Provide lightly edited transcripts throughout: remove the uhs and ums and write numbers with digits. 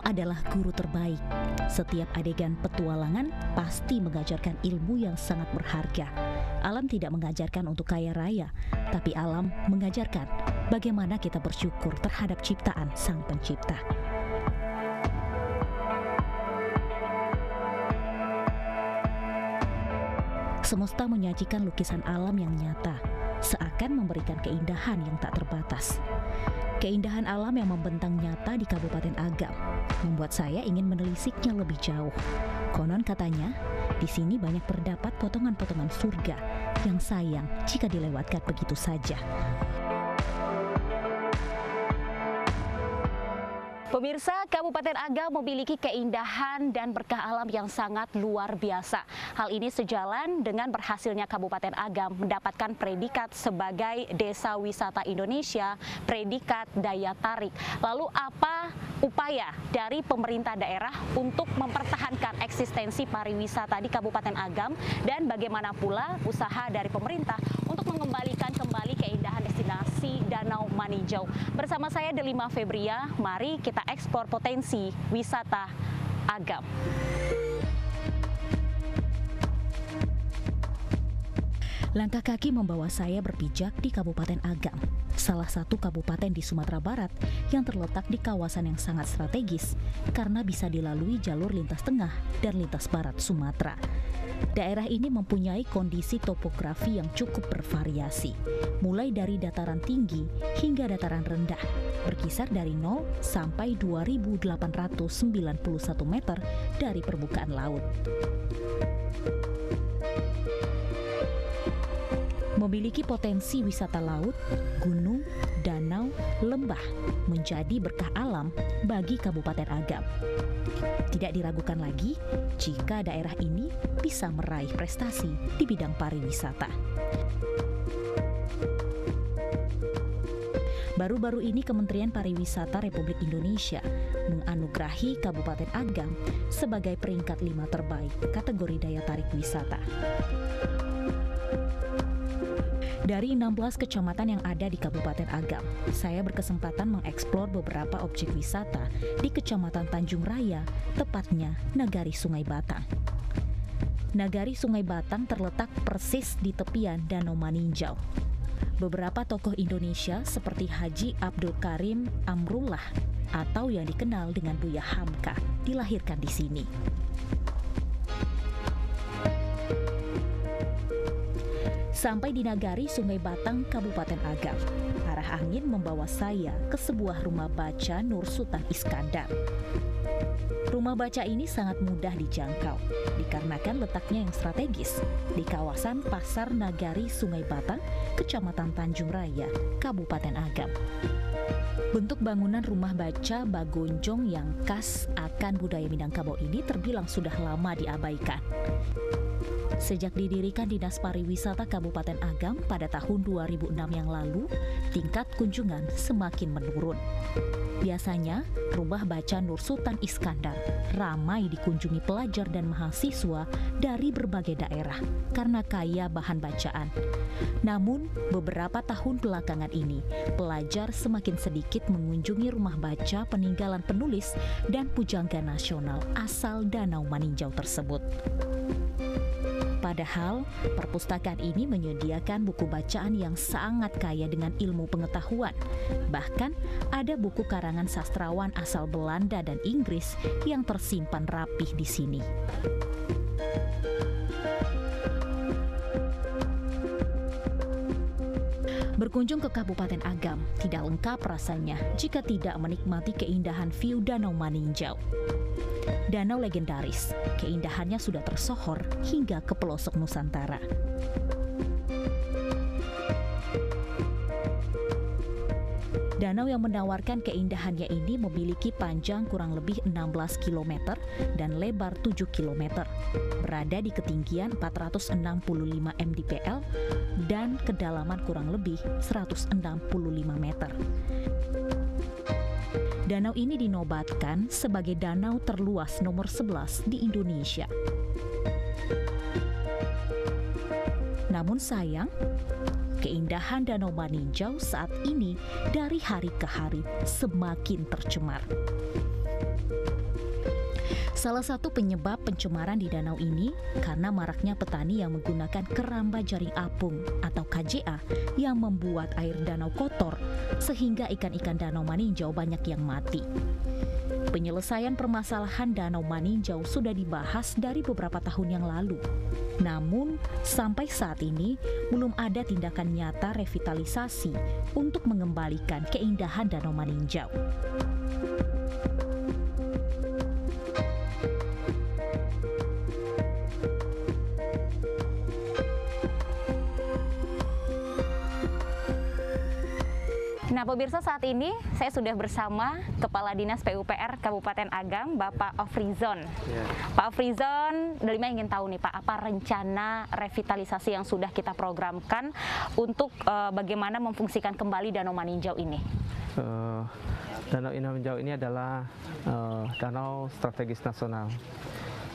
adalah guru terbaik. Setiap adegan petualangan pasti mengajarkan ilmu yang sangat berharga. Alam tidak mengajarkan untuk kaya raya, tapi alam mengajarkan bagaimana kita bersyukur terhadap ciptaan Sang Pencipta. Semesta menyajikan lukisan alam yang nyata, seakan memberikan keindahan yang tak terbatas. Keindahan alam yang membentang nyata di Kabupaten Agam membuat saya ingin menelisiknya lebih jauh. Konon katanya, di sini banyak terdapat potongan-potongan surga yang sayang jika dilewatkan begitu saja. Pemirsa, Kabupaten Agam memiliki keindahan dan berkah alam yang sangat luar biasa. Hal ini sejalan dengan berhasilnya Kabupaten Agam mendapatkan predikat sebagai Desa Wisata Indonesia, predikat daya tarik. Lalu apa upaya dari pemerintah daerah untuk mempertahankan eksistensi pariwisata di Kabupaten Agam, dan bagaimana pula usaha dari pemerintah untuk mengembalikan kembali keindahan destinasi Danau Maninjau. Bersama saya Delima Febria, mari kita eksplor potensi wisata Agam. Langkah kaki membawa saya berpijak di Kabupaten Agam, salah satu kabupaten di Sumatera Barat yang terletak di kawasan yang sangat strategis karena bisa dilalui jalur lintas tengah dan lintas barat Sumatera. Daerah ini mempunyai kondisi topografi yang cukup bervariasi, mulai dari dataran tinggi hingga dataran rendah, berkisar dari 0 sampai 2.891 meter dari permukaan laut. Memiliki potensi wisata laut, gunung, danau, lembah menjadi berkah alam bagi Kabupaten Agam. Tidak diragukan lagi jika daerah ini bisa meraih prestasi di bidang pariwisata. Baru-baru ini Kementerian Pariwisata Republik Indonesia menganugerahi Kabupaten Agam sebagai peringkat 5 terbaik kategori daya tarik wisata. Dari 16 kecamatan yang ada di Kabupaten Agam, saya berkesempatan mengeksplor beberapa objek wisata di Kecamatan Tanjung Raya, tepatnya Nagari Sungai Batang. Nagari Sungai Batang terletak persis di tepian Danau Maninjau. Beberapa tokoh Indonesia seperti Haji Abdul Karim Amrullah atau yang dikenal dengan Buya Hamka dilahirkan di sini. Sampai di Nagari Sungai Batang, Kabupaten Agam, arah angin membawa saya ke sebuah rumah baca Nur Sultan Iskandar. Rumah baca ini sangat mudah dijangkau, dikarenakan letaknya yang strategis di kawasan Pasar Nagari Sungai Batang, Kecamatan Tanjung Raya, Kabupaten Agam. Bentuk bangunan rumah baca Bagonjong yang khas akan budaya Minangkabau ini terbilang sudah lama diabaikan. Sejak didirikan Dinas Pariwisata Kabupaten Agam pada tahun 2006 yang lalu, tingkat kunjungan semakin menurun. Biasanya, rumah baca Nur Sultan Iskandar ramai dikunjungi pelajar dan mahasiswa dari berbagai daerah karena kaya bahan bacaan. Namun, beberapa tahun belakangan ini, pelajar semakin sedikit mengunjungi rumah baca peninggalan penulis dan pujangga nasional asal Danau Maninjau tersebut. Padahal, perpustakaan ini menyediakan buku bacaan yang sangat kaya dengan ilmu pengetahuan. Bahkan, ada buku karangan sastrawan asal Belanda dan Inggris yang tersimpan rapih di sini. Berkunjung ke Kabupaten Agam tidak lengkap rasanya jika tidak menikmati keindahan view Danau Maninjau. Danau legendaris, keindahannya sudah tersohor hingga ke pelosok Nusantara. Danau yang menawarkan keindahannya ini memiliki panjang kurang lebih 16 km dan lebar 7 km. Berada di ketinggian 465 mdpl dan kedalaman kurang lebih 165 meter. Danau ini dinobatkan sebagai danau terluas nomor 11 di Indonesia. Namun sayang, keindahan Danau Maninjau saat ini dari hari ke hari semakin tercemar. Salah satu penyebab pencemaran di danau ini karena maraknya petani yang menggunakan keramba jaring apung atau KJA yang membuat air danau kotor sehingga ikan-ikan danau maninjau banyak yang mati. Penyelesaian permasalahan danau maninjau sudah dibahas dari beberapa tahun yang lalu. Namun, sampai saat ini belum ada tindakan nyata revitalisasi untuk mengembalikan keindahan danau maninjau. Nah, pemirsa, saat ini saya sudah bersama Kepala Dinas PUPR Kabupaten Agam, Bapak Ofrizon. Pak Ofrizon, dari mana ingin tahu nih Pak, apa rencana revitalisasi yang sudah kita programkan untuk bagaimana memfungsikan kembali Danau Maninjau ini? Danau Maninjau ini adalah danau strategis nasional.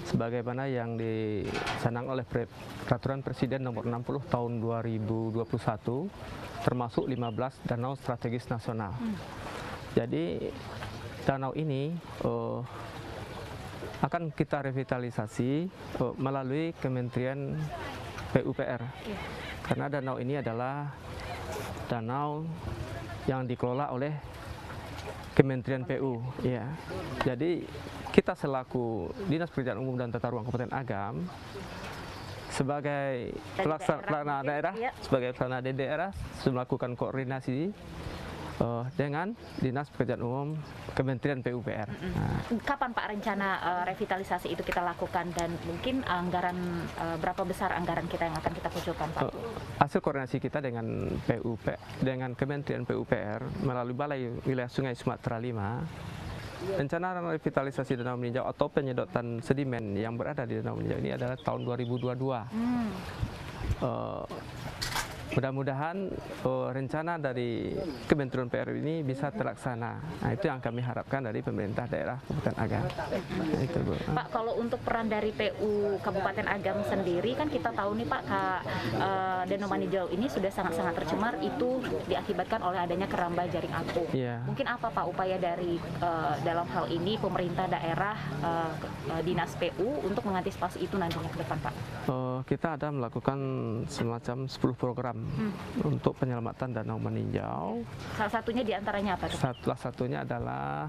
Sebagaimana yang dicanang oleh Peraturan Presiden Nomor 60 Tahun 2021, termasuk 15 danau strategis nasional. Jadi danau ini akan kita revitalisasi melalui Kementerian PUPR. Karena danau ini adalah danau yang dikelola oleh Kementerian PU. Ya. Jadi kita selaku Dinas Pekerjaan Umum dan Tata Ruang Kabupaten Agam sebagai pelaksana daerah, melakukan koordinasi dengan Dinas Pekerjaan Umum Kementerian PUPR. Kapan Pak rencana revitalisasi itu kita lakukan dan mungkin anggaran berapa besar anggaran kita yang akan kita kucurkan Pak? Hasil koordinasi kita dengan dengan Kementerian PUPR melalui Balai Wilayah Sungai Sumatera 5. Rencana revitalisasi Danau Maninjau atau penyedotan sedimen yang berada di Danau Maninjau ini adalah tahun 2022. Mudah-mudahan rencana dari Kementerian PUPR ini bisa terlaksana. Nah, itu yang kami harapkan dari pemerintah daerah Kabupaten Agam. Itu, Bu. Pak, kalau untuk peran dari PU Kabupaten Agam sendiri kan kita tahu nih Pak, Danau Maninjau ini sudah sangat-sangat tercemar, itu diakibatkan oleh adanya keramba jaring apung. Mungkin apa Pak upaya dari dalam hal ini pemerintah daerah, Dinas PU untuk mengantisipasi itu nantinya ke depan Pak? Kita ada melakukan semacam 10 program untuk penyelamatan Danau Maninjau. Salah satunya diantaranya apa? Salah satunya adalah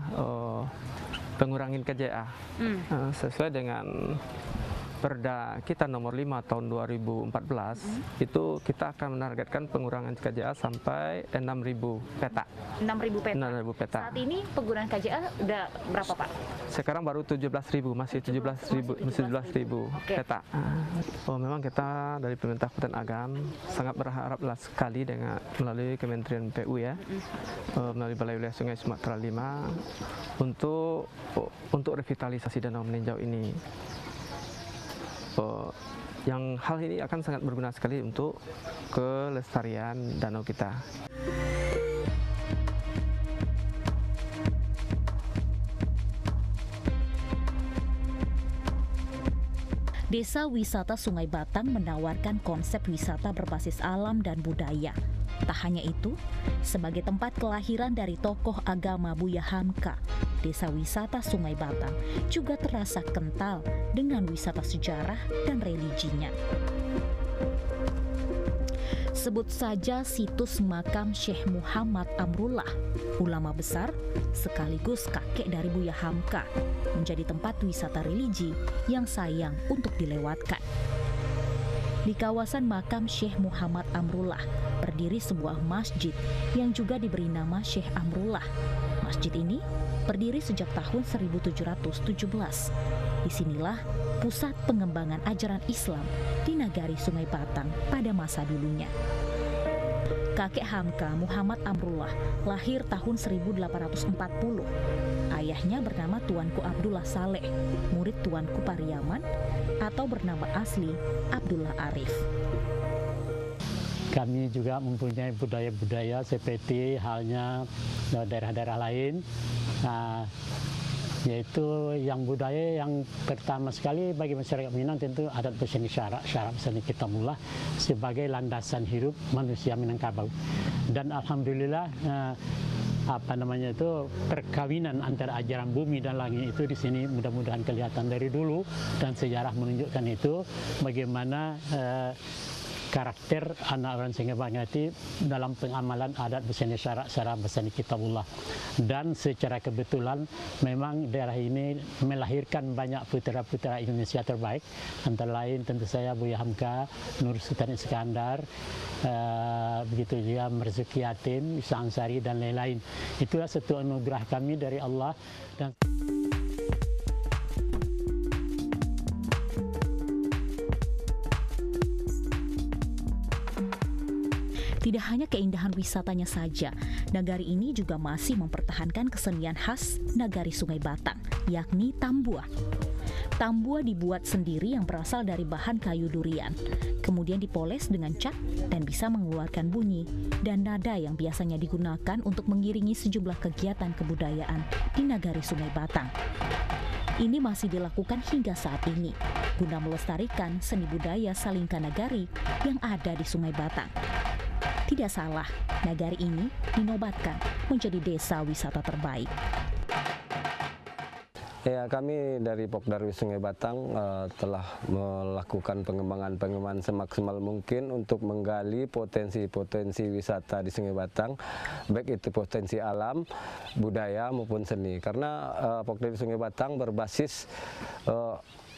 pengurangin KJA. Sesuai dengan Perda kita nomor 5 tahun 2014, itu kita akan menargetkan pengurangan KJA sampai 6.000 petak. 6.000 petak. 6.000 petak. Saat ini penggunaan KJA udah berapa Pak? Sekarang baru 17.000, masih 17.000 petak. Memang kita dari pemerintah Kabupaten Agam sangat berharaplah sekali dengan melalui Kementerian PU ya, melalui Balai Wilayah Sungai Sumatera 5 untuk revitalisasi Danau Maninjau ini. Yang hal ini akan sangat berguna sekali untuk kelestarian danau kita. Desa Wisata Sungai Batang menawarkan konsep wisata berbasis alam dan budaya. Tak hanya itu, sebagai tempat kelahiran dari tokoh agama Buya Hamka, Desa Wisata Sungai Batang juga terasa kental dengan wisata sejarah dan religinya. Sebut saja situs makam Syekh Muhammad Amrullah, ulama besar sekaligus kakek dari Buya Hamka, menjadi tempat wisata religi yang sayang untuk dilewatkan. Di kawasan makam Syekh Muhammad Amrullah berdiri sebuah masjid yang juga diberi nama Syekh Amrullah. Masjid ini berdiri sejak tahun 1717. Disinilah pusat pengembangan ajaran Islam di Nagari Sungai Batang pada masa dulunya. Kakek Hamka Muhammad Amrullah lahir tahun 1840. Ayahnya bernama Tuanku Abdullah Saleh, murid Tuanku Pariaman, atau bernama asli Abdullah Arif. Kami juga mempunyai budaya-budaya seperti halnya daerah-daerah lain, yaitu yang budaya yang pertama sekali bagi masyarakat Minang tentu adat berseni syarak berseni kitabullah sebagai landasan hidup manusia Minangkabau. Dan alhamdulillah perkawinan antara ajaran bumi dan langit itu di sini mudah-mudahan kelihatan dari dulu, dan sejarah menunjukkan itu bagaimana karakter anak orang Sungai Bangka itu dalam pengamalan adat berseni syarak secara berseni kitabullah. Dan secara kebetulan memang daerah ini melahirkan banyak putera-putera Indonesia terbaik, antara lain tentu saya Buya Hamka, Nur Sultan Iskandar, begitu juga Marzuki Hatim, Isa Ansari dan lain-lain. Itulah satu anugerah kami dari Allah. Dan tidak hanya keindahan wisatanya saja, nagari ini juga masih mempertahankan kesenian khas nagari Sungai Batang, yakni tambua. Tambua dibuat sendiri yang berasal dari bahan kayu durian, kemudian dipoles dengan cat dan bisa mengeluarkan bunyi dan nada yang biasanya digunakan untuk mengiringi sejumlah kegiatan kebudayaan di nagari Sungai Batang. Ini masih dilakukan hingga saat ini, guna melestarikan seni budaya Salingka Nagari yang ada di Sungai Batang. Tidak salah, nagari ini dinobatkan menjadi desa wisata terbaik. Ya, kami dari Pokdarwis Sungai Batang telah melakukan pengembangan semaksimal mungkin untuk menggali potensi-potensi wisata di Sungai Batang, baik itu potensi alam, budaya maupun seni. Karena Pokdarwis Sungai Batang berbasis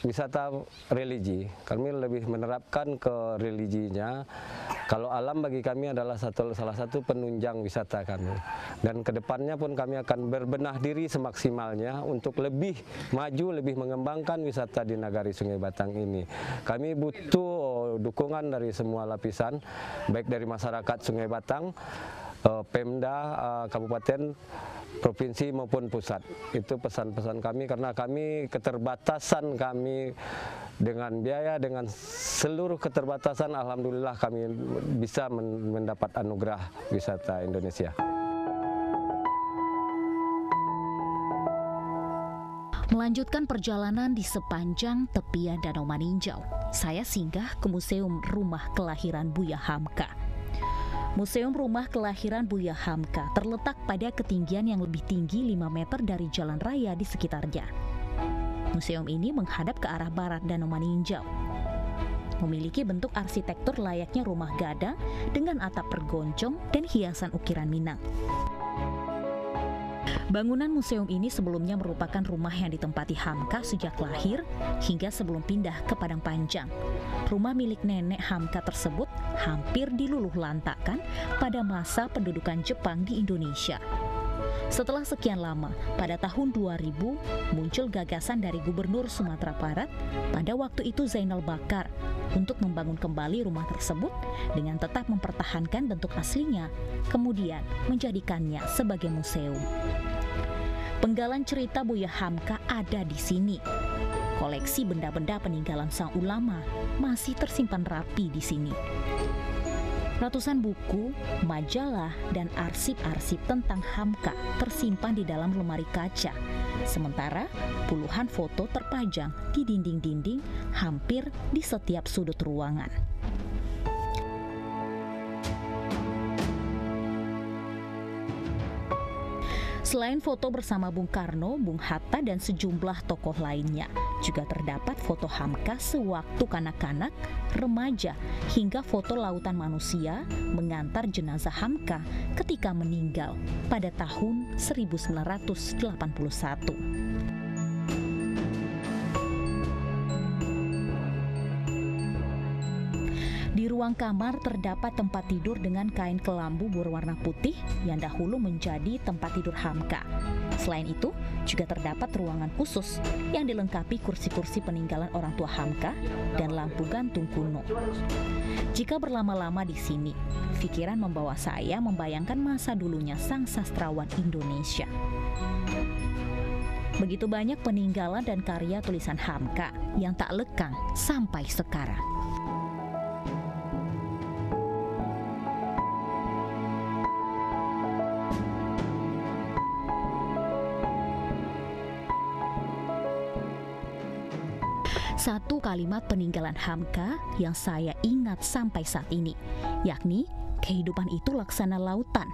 wisata religi. Kami lebih menerapkan ke religinya. Kalau alam bagi kami adalah salah satu penunjang wisata kami. Dan kedepannya pun kami akan berbenah diri semaksimalnya untuk lebih maju, lebih mengembangkan wisata di nagari Sungai Batang ini. Kami butuh dukungan dari semua lapisan, baik dari masyarakat Sungai Batang, Pemda, Kabupaten, Provinsi maupun pusat. Itu pesan-pesan kami, karena kami keterbatasan kami dengan biaya, dengan seluruh keterbatasan, alhamdulillah kami bisa mendapat anugerah wisata Indonesia. Melanjutkan perjalanan di sepanjang tepian Danau Maninjau, saya singgah ke Museum Rumah Kelahiran Buya Hamka. Museum Rumah Kelahiran Buya Hamka terletak pada ketinggian yang lebih tinggi 5 meter dari jalan raya di sekitarnya. Museum ini menghadap ke arah barat Danau Maninjau. Memiliki bentuk arsitektur layaknya rumah gadang dengan atap bergoncong dan hiasan ukiran Minang. Bangunan museum ini sebelumnya merupakan rumah yang ditempati Hamka sejak lahir hingga sebelum pindah ke Padang Panjang. Rumah milik nenek Hamka tersebut hampir diluluh lantakkan pada masa pendudukan Jepang di Indonesia. Setelah sekian lama, pada tahun 2000 muncul gagasan dari Gubernur Sumatera Barat pada waktu itu Zainal Bakar untuk membangun kembali rumah tersebut dengan tetap mempertahankan bentuk aslinya, kemudian menjadikannya sebagai museum. Penggalan cerita Buya Hamka ada di sini. Koleksi benda-benda peninggalan sang ulama masih tersimpan rapi di sini. Ratusan buku, majalah, dan arsip-arsip tentang Hamka tersimpan di dalam lemari kaca. Sementara puluhan foto terpajang di dinding-dinding hampir di setiap sudut ruangan. Selain foto bersama Bung Karno, Bung Hatta, dan sejumlah tokoh lainnya, juga terdapat foto Hamka sewaktu kanak-kanak, remaja, hingga foto lautan manusia mengantar jenazah Hamka ketika meninggal pada tahun 1981. Di ruang kamar terdapat tempat tidur dengan kain kelambu berwarna putih yang dahulu menjadi tempat tidur Hamka. Selain itu, juga terdapat ruangan khusus yang dilengkapi kursi-kursi peninggalan orang tua Hamka dan lampu gantung kuno. Jika berlama-lama di sini, pikiran membawa saya membayangkan masa dulunya sang sastrawan Indonesia. Begitu banyak peninggalan dan karya tulisan Hamka yang tak lekang sampai sekarang. Satu kalimat peninggalan Hamka yang saya ingat sampai saat ini, yakni kehidupan itu laksana lautan,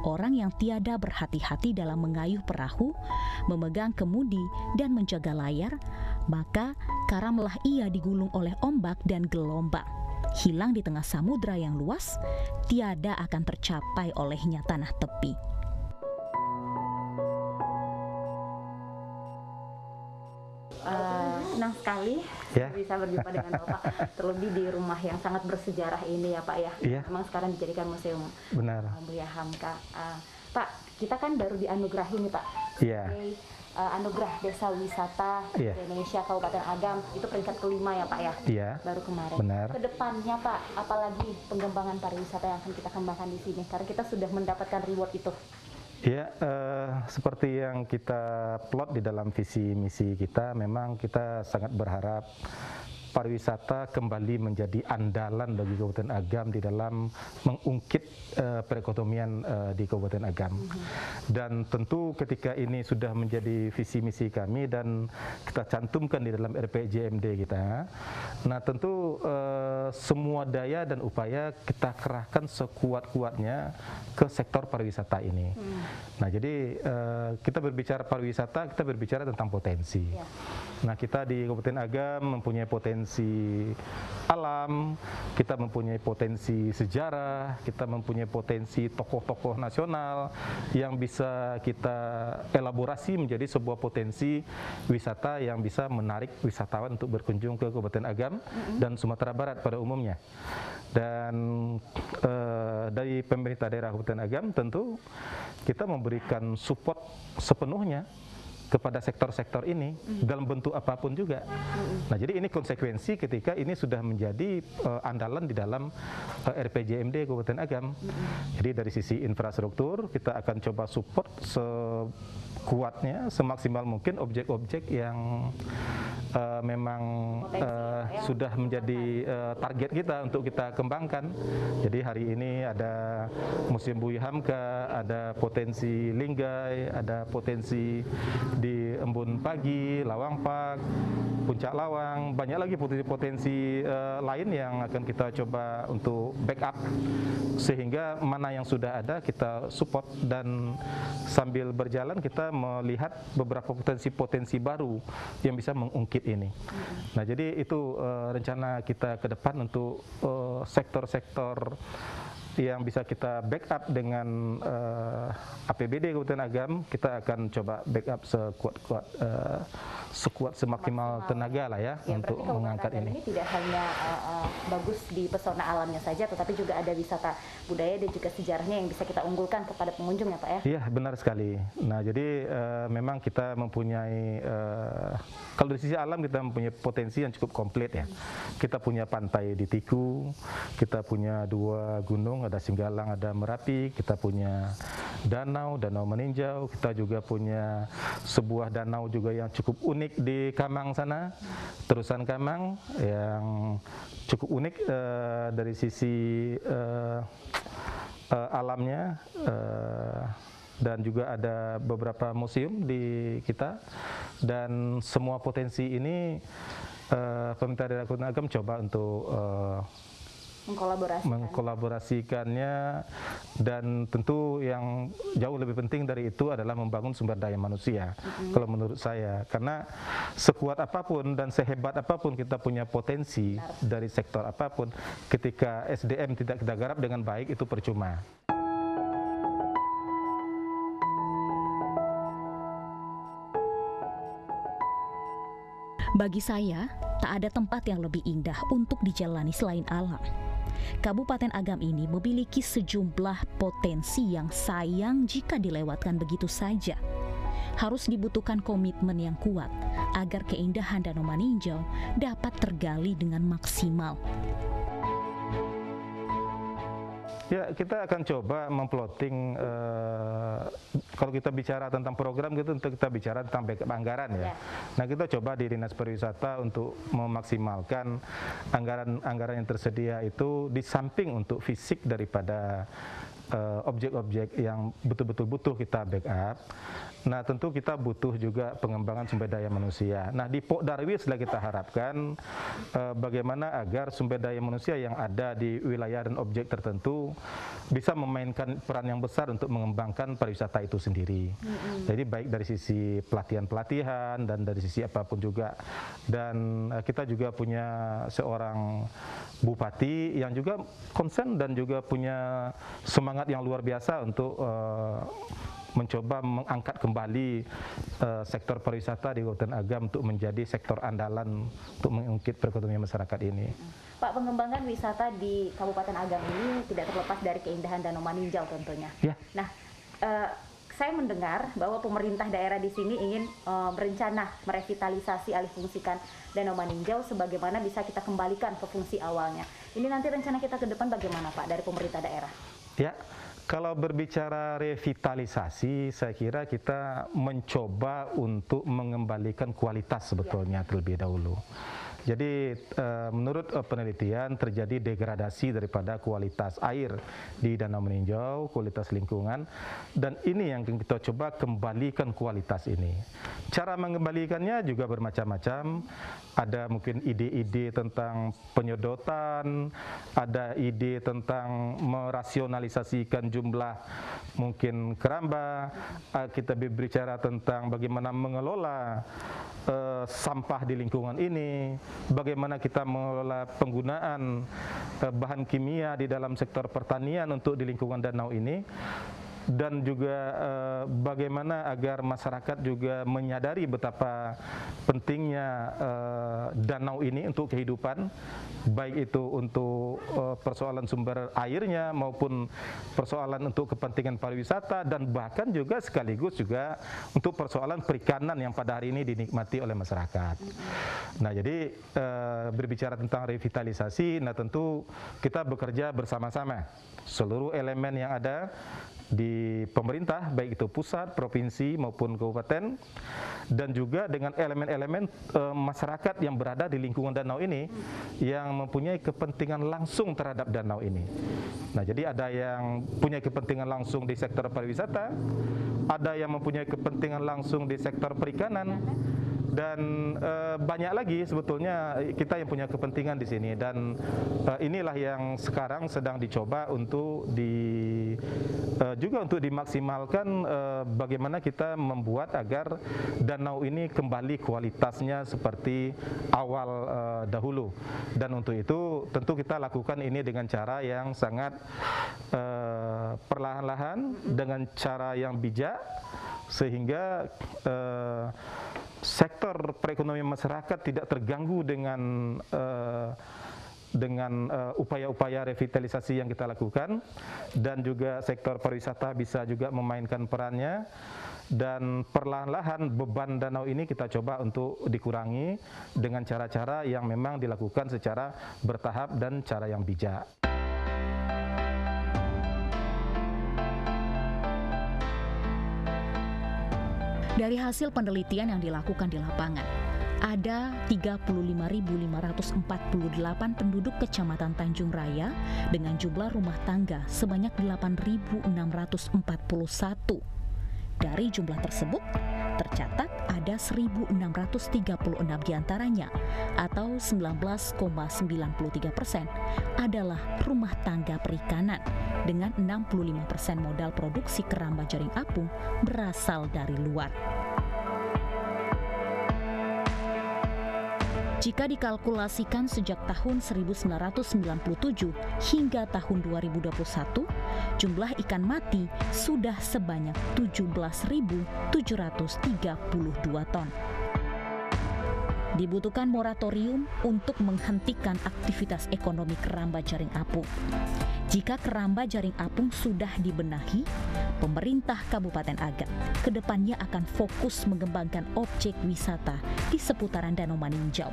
orang yang tiada berhati-hati dalam mengayuh perahu, memegang kemudi dan menjaga layar, maka karamlah ia digulung oleh ombak dan gelombang. Hilang di tengah samudra yang luas, tiada akan tercapai olehnya tanah tepi. Senang sekali bisa berjumpa dengan Bapak, terlebih di rumah yang sangat bersejarah ini ya Pak ya. Memang sekarang dijadikan museum. Benar. Buya Hamka. Pak, kita kan baru dianugerahi nih Pak. Anugerah Desa Wisata Indonesia Kabupaten Agam, itu peringkat kelima ya Pak ya. Baru kemarin. Benar. Kedepannya Pak, apalagi pengembangan pariwisata yang akan kita kembangkan di sini, karena kita sudah mendapatkan reward itu. Ya, seperti yang kita plot di dalam visi misi kita, memang kita sangat berharap pariwisata kembali menjadi andalan bagi Kabupaten Agam di dalam mengungkit perekonomian di Kabupaten Agam. Dan tentu ketika ini sudah menjadi visi misi kami dan kita cantumkan di dalam RPJMD kita, nah tentu semua daya dan upaya kita kerahkan sekuat-kuatnya ke sektor pariwisata ini. Nah jadi kita berbicara pariwisata, kita berbicara tentang potensi. Nah kita di Kabupaten Agam mempunyai potensi alam, kita mempunyai potensi sejarah, kita mempunyai potensi tokoh-tokoh nasional yang bisa kita elaborasi menjadi sebuah potensi wisata yang bisa menarik wisatawan untuk berkunjung ke Kabupaten Agam dan Sumatera Barat pada umumnya. Dan dari pemerintah daerah Kabupaten Agam tentu kita memberikan support sepenuhnya kepada sektor-sektor ini dalam bentuk apapun juga. Nah, jadi ini konsekuensi ketika ini sudah menjadi andalan di dalam RPJMD Kabupaten Agam. Jadi dari sisi infrastruktur kita akan coba support sekuatnya, semaksimal mungkin objek-objek yang memang sudah menjadi target kita untuk kita kembangkan. Jadi hari ini ada Museum Buya Hamka, ada potensi Linggai, ada potensi di Embun Pagi, Lawang Pak, Puncak Lawang, banyak lagi potensi-potensi lain yang akan kita coba untuk backup, sehingga mana yang sudah ada kita support dan sambil berjalan kita melihat beberapa potensi-potensi baru yang bisa mengungkit ini. Nah jadi itu rencana kita ke depan untuk sektor-sektor yang bisa kita backup dengan APBD Kabupaten Agam. Kita akan coba backup sekuat semaksimal tenaga lah ya untuk mengangkat ini. Ini tidak hanya bagus di pesona alamnya saja, tetapi juga ada wisata budaya dan juga sejarahnya yang bisa kita unggulkan kepada pengunjung ya Pak ya? Iya benar sekali. Nah jadi memang kita mempunyai, kalau dari sisi alam kita mempunyai potensi yang cukup komplit ya. Kita punya pantai di Tiku, kita punya 2 gunung, ada Singgalang, ada Merapi, kita punya danau meninjau, kita juga punya sebuah danau juga yang cukup unik di Kamang sana, Terusan Kamang, yang cukup unik dari sisi alamnya, dan juga ada beberapa museum di kita, dan semua potensi ini pemerintah daerah Kabupaten Agam coba untuk mengkolaborasikannya, dan tentu yang jauh lebih penting dari itu adalah membangun sumber daya manusia kalau menurut saya, karena sekuat apapun dan sehebat apapun kita punya potensi dari sektor apapun, ketika SDM tidak kita garap dengan baik itu percuma. Bagi saya, tak ada tempat yang lebih indah untuk dijalani selain alam. Kabupaten Agam ini memiliki sejumlah potensi yang sayang jika dilewatkan begitu saja. Harus dibutuhkan komitmen yang kuat agar keindahan Danau Maninjau dapat tergali dengan maksimal. Ya, kita akan coba memploting, kalau kita bicara tentang program gitu, kita bicara tentang backup anggaran ya. Nah kita coba di Dinas Pariwisata untuk memaksimalkan anggaran yang tersedia itu, di samping untuk fisik daripada objek-objek yang betul-betul butuh kita backup. Nah, tentu kita butuh juga pengembangan sumber daya manusia. Nah, di Pok Darwis sudah kita harapkan bagaimana agar sumber daya manusia yang ada di wilayah dan objek tertentu bisa memainkan peran yang besar untuk mengembangkan pariwisata itu sendiri. Jadi baik dari sisi pelatihan-pelatihan dan dari sisi apapun juga. Dan kita juga punya seorang bupati yang juga concern dan juga punya semangat yang luar biasa untuk mencoba mengangkat kembali sektor pariwisata di Kabupaten Agam untuk menjadi sektor andalan untuk mengungkit perekonomian masyarakat ini. Pak, pengembangan wisata di Kabupaten Agam ini tidak terlepas dari keindahan Danau Maninjau tentunya. Ya. Nah, saya mendengar bahwa pemerintah daerah di sini ingin berencana merevitalisasi alih fungsikan Danau Maninjau sebagaimana bisa kita kembalikan ke fungsi awalnya. Ini nanti rencana kita ke depan bagaimana, Pak, dari pemerintah daerah? Ya. Kalau berbicara revitalisasi, saya kira kita mencoba untuk mengembalikan kualitas sebetulnya terlebih dahulu. Jadi menurut penelitian terjadi degradasi daripada kualitas air di Danau Maninjau, kualitas lingkungan, dan ini yang kita coba kembalikan kualitas ini. Cara mengembalikannya juga bermacam-macam. Ada mungkin ide-ide tentang penyedotan, ada ide tentang merasionalisasikan jumlah mungkin keramba, kita berbicara tentang bagaimana mengelola sampah di lingkungan ini, bagaimana kita mengelola penggunaan bahan kimia di dalam sektor pertanian untuk di lingkungan danau ini, dan juga bagaimana agar masyarakat juga menyadari betapa pentingnya danau ini untuk kehidupan, baik itu untuk persoalan sumber airnya maupun persoalan untuk kepentingan pariwisata dan bahkan juga sekaligus juga untuk persoalan perikanan yang pada hari ini dinikmati oleh masyarakat. Nah, jadi berbicara tentang revitalisasi, nah tentu kita bekerja bersama-sama seluruh elemen yang ada di pemerintah, baik itu pusat, provinsi maupun kabupaten, dan juga dengan elemen-elemen masyarakat yang berada di lingkungan danau ini yang mempunyai kepentingan langsung terhadap danau ini. Nah, jadi ada yang punya kepentingan langsung di sektor pariwisata, ada yang mempunyai kepentingan langsung di sektor perikanan, dan banyak lagi sebetulnya kita yang punya kepentingan di sini, dan inilah yang sekarang sedang dicoba untuk juga untuk dimaksimalkan bagaimana kita membuat agar danau ini kembali kualitasnya seperti awal dahulu. Dan untuk itu tentu kita lakukan ini dengan cara yang sangat perlahan-lahan, dengan cara yang bijak, sehingga sektor perekonomian masyarakat tidak terganggu dengan upaya-upaya revitalisasi yang kita lakukan, dan juga sektor pariwisata bisa juga memainkan perannya, dan perlahan-lahan beban danau ini kita coba untuk dikurangi dengan cara-cara yang memang dilakukan secara bertahap dan cara yang bijak. Dari hasil penelitian yang dilakukan di lapangan, ada 35.548 penduduk Kecamatan Tanjung Raya dengan jumlah rumah tangga sebanyak 8.641. Dari jumlah tersebut, tercatat ada 1.636 diantaranya atau 19,93% adalah rumah tangga perikanan dengan 65% modal produksi keramba jaring apung berasal dari luar. Jika dikalkulasikan sejak tahun 1997 hingga tahun 2021, jumlah ikan mati sudah sebanyak 17.732 ton. Dibutuhkan moratorium untuk menghentikan aktivitas ekonomi keramba jaring apung. Jika keramba jaring apung sudah dibenahi, pemerintah Kabupaten Agam kedepannya akan fokus mengembangkan objek wisata di seputaran Danau Maninjau.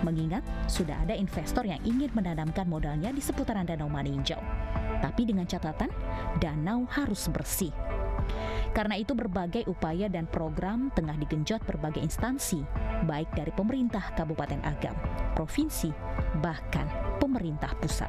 Mengingat sudah ada investor yang ingin menanamkan modalnya di seputaran Danau Maninjau. Tapi dengan catatan, danau harus bersih. Karena itu berbagai upaya dan program tengah digenjot berbagai instansi, baik dari pemerintah Kabupaten Agam, provinsi, bahkan pemerintah pusat.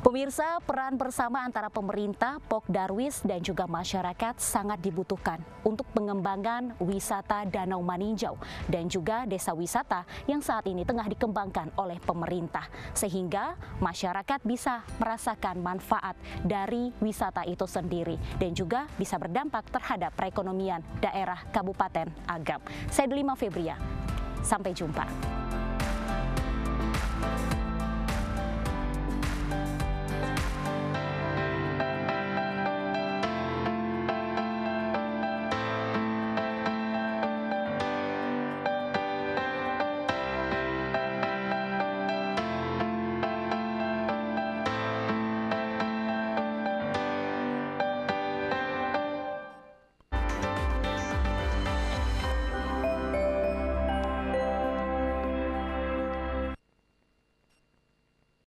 Pemirsa, peran bersama antara pemerintah, Pok Darwis, dan juga masyarakat sangat dibutuhkan untuk pengembangan wisata Danau Maninjau dan juga desa wisata yang saat ini tengah dikembangkan oleh pemerintah, sehingga masyarakat bisa merasakan manfaat dari wisata itu sendiri dan juga bisa berdampak terhadap perekonomian daerah Kabupaten Agam. Saya Delima Febria, sampai jumpa.